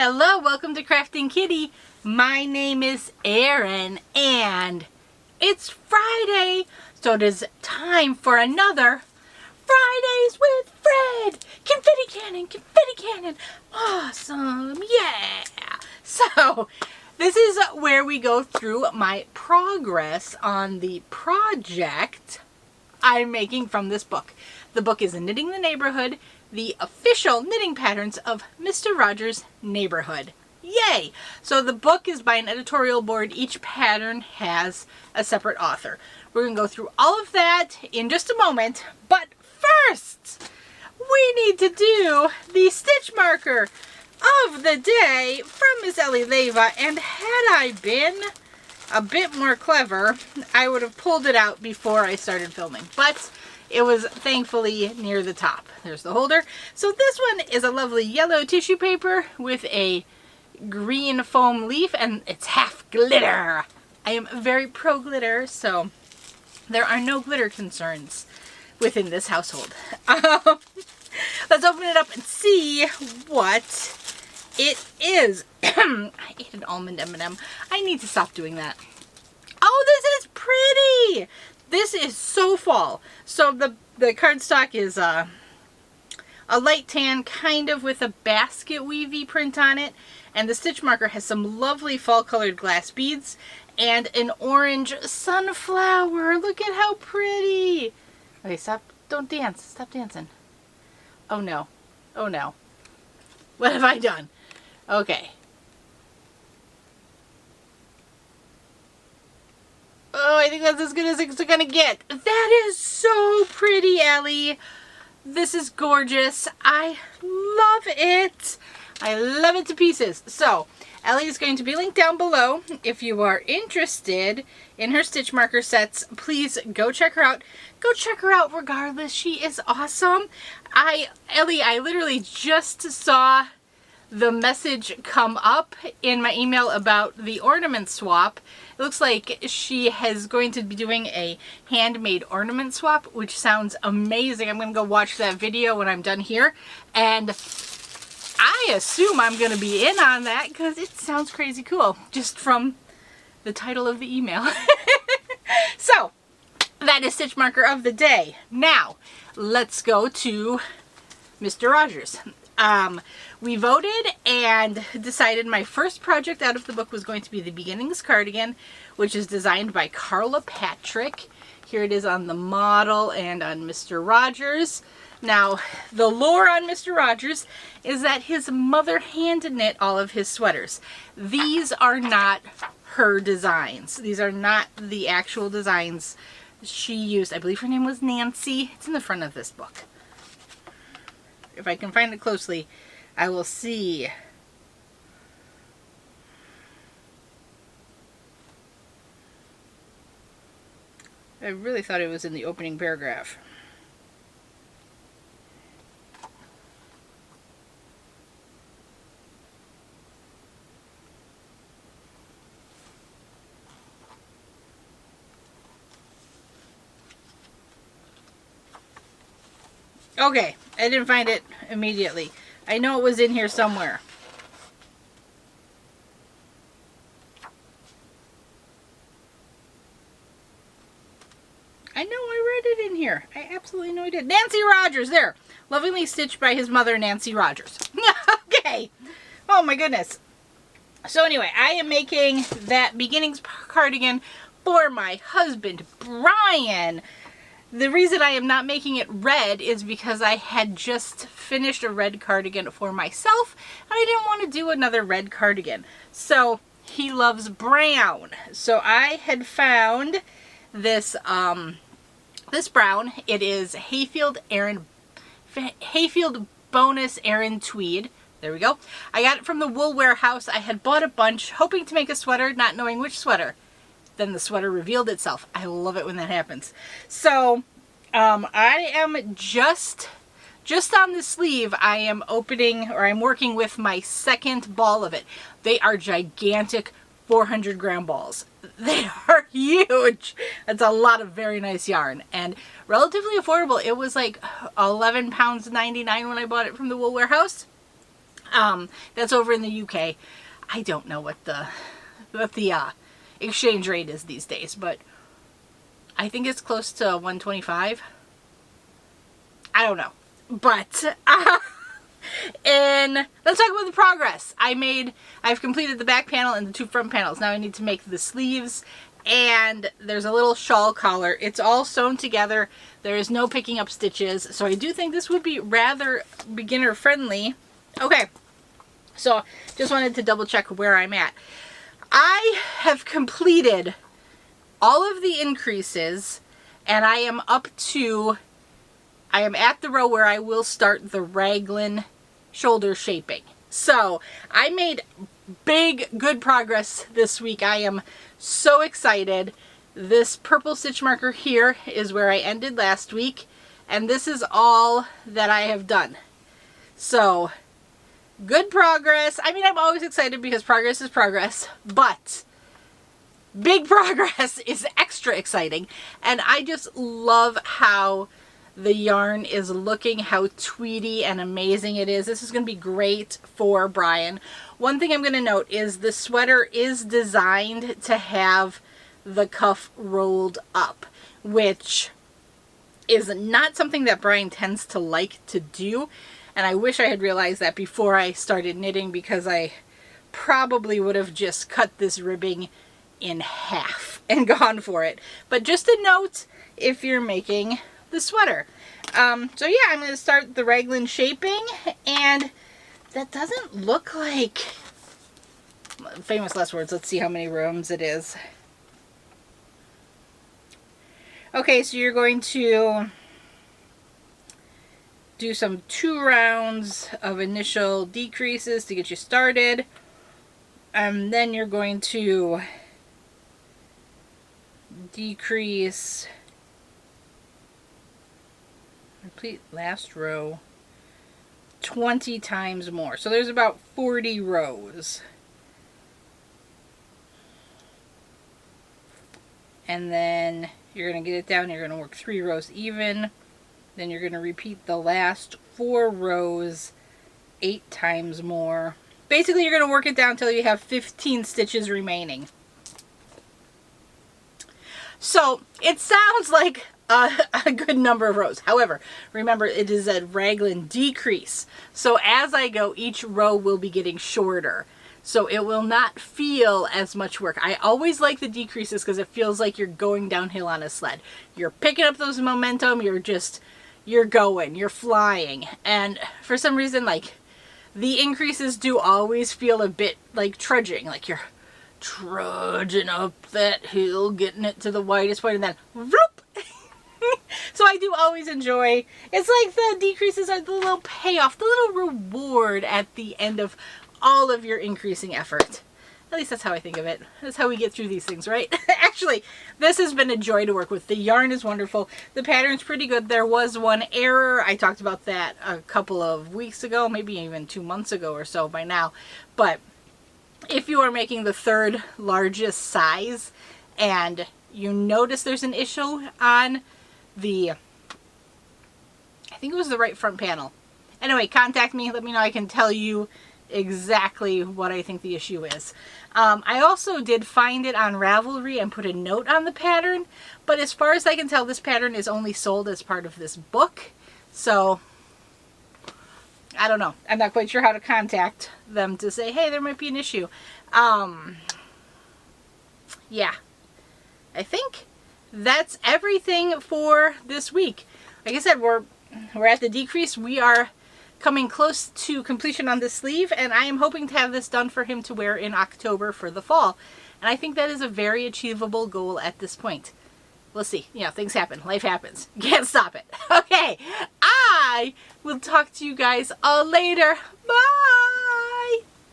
Hello, welcome to Krafting Kitty. My name is Erin and it's Friday, so it is time for another Fridays with Fred. Confetti cannon, awesome, yeah. So this is where we go through my progress on the project I'm making from this book. The book is Knitting the Neighborhood, the official knitting patterns of Mr. Rogers' Neighborhood. Yay! So the book is by an editorial board. Each pattern has a separate author. We're going to go through all of that in just a moment, but first we need to do the stitch marker of the day from Miss Ellie Leva, and had I been a bit more clever, I would have pulled it out before I started filming, but it was thankfully near the top. There's the holder. So this one is a lovely yellow tissue paper with a green foam leaf, and it's half glitter. I am very pro glitter, so there are no glitter concerns within this household. Let's open it up and see what it is. I ate an almond M&M. I need to stop doing that. Oh, this is pretty! This is so fall. So the cardstock is a light tan, kind of with a basket weavy print on it. And the stitch marker has some lovely fall colored glass beads and an orange sunflower. Look at how pretty. Okay, stop. Don't dance. Stop dancing. Oh no. Oh no. What have I done? Okay. Oh, I think that's as good as it's gonna get. That is so pretty, Ellie. This is gorgeous. I love it. I love it to pieces. So, Ellie is going to be linked down below. If you are interested in her stitch marker sets, please go check her out. Go check her out regardless. She is awesome. Ellie, I literally just saw the message come up in my email about the ornament swap. It looks like she is going to be doing a handmade ornament swap, which sounds amazing. I'm going to go watch that video when I'm done here, and I assume I'm going to be in on that because it sounds crazy cool just from the title of the email. So that is stitch marker of the day. Now let's go to Mr. Rogers. We voted and decided my first project out of the book was going to be the Beginnings Cardigan, which is designed by Carla Patrick. Here it is on the model and on Mr. Rogers. Now, the lore on Mr. Rogers is that his mother hand knit all of his sweaters. These are not her designs. These are not the actual designs she used. I believe her name was Nancy. It's in the front of this book. If I can find it closely, I will see. I really thought it was in the opening paragraph. Okay, I didn't find it immediately. I know it was in here somewhere. I know I read it in here. I absolutely know I did. Nancy Rogers, there. Lovingly stitched by his mother, Nancy Rogers. Okay. Oh my goodness. So anyway, I am making that Beginnings cardigan for my husband, Brian. The reason I am not making it red is because I had just finished a red cardigan for myself, and I didn't want to do another red cardigan. So he loves brown. So I had found this this brown. It is Hayfield Bonus Aran Tweed. There we go. I got it from the Wool Warehouse. I had bought a bunch, hoping to make a sweater, not knowing which sweater. Then the sweater revealed itself. I love it when that happens. So I am just on the sleeve. I am opening, or I'm working with my second ball of it. They are gigantic 400 gram balls. They are huge. That's a lot of very nice yarn and relatively affordable. It was like £11.99 when I bought it from the Wool Warehouse. That's over in the UK. I don't know what the exchange rate is these days, but I think it's close to 125. I don't know. But and let's talk about the progress. I've completed the back panel and the 2 front panels. Now I need to make the sleeves, and there's a little shawl collar. It's all sewn together. There is no picking up stitches. So I do think this would be rather beginner friendly. Okay. So just wanted to double check where I'm at. I have completed all of the increases, and I am at the row where I will start the raglan shoulder shaping. So I made good progress this week. I am so excited. This purple stitch marker here is where I ended last week, and this is all that I have done. So good progress. I mean, I'm always excited because progress is progress, but big progress is extra exciting. And I just love how the yarn is looking, how tweedy and amazing it is. This is going to be great for Brian. One thing I'm going to note is the sweater is designed to have the cuff rolled up, which is not something that Brian tends to like to do. And I wish I had realized that before I started knitting, because I probably would have just cut this ribbing in half and gone for it. But just a note if you're making the sweater. So yeah, I'm going to start the raglan shaping, and that doesn't look like, famous last words, let's see how many rooms it is. Okay, so you're going to do some 2 rounds of initial decreases to get you started, and then you're going to decrease, repeat last row 20 times more. So there's about 40 rows. And then you're going to get it down, you're going to work 3 rows even. Then you're going to repeat the last 4 rows 8 times more. Basically, you're going to work it down until you have 15 stitches remaining. So it sounds like a good number of rows. However, remember, it is a raglan decrease. So as I go, each row will be getting shorter. So it will not feel as much work. I always like the decreases because it feels like you're going downhill on a sled. You're picking up those momentum, you're going, you're flying. And for some reason, like, the increases do always feel a bit like trudging, like you're trudging up that hill, getting it to the widest point, and then whoop. So I do always enjoy, it's like the decreases are the little payoff, the little reward at the end of all of your increasing effort. At least that's how I think of it. That's how we get through these things, right? Actually, this has been a joy to work with. The yarn is wonderful. The pattern's pretty good. There was one error. I talked about that a couple of weeks ago, maybe even 2 months ago or so by now. But if you are making the 3rd largest size and you notice there's an issue on the, I think it was the right front panel. Anyway, contact me. Let me know. I can tell you exactly what I think the issue is. I also did find it on Ravelry and put a note on the pattern, but as far as I can tell, this pattern is only sold as part of this book. So I don't know. I'm not quite sure how to contact them to say, hey, there might be an issue. Yeah, I think that's everything for this week. Like I said, we're at the decrease. We are coming close to completion on this sleeve, and I am hoping to have this done for him to wear in October for the fall. And I think that is a very achievable goal at this point. We'll see. You know, things happen. Life happens. You can't stop it. Okay. I will talk to you guys all later. Bye!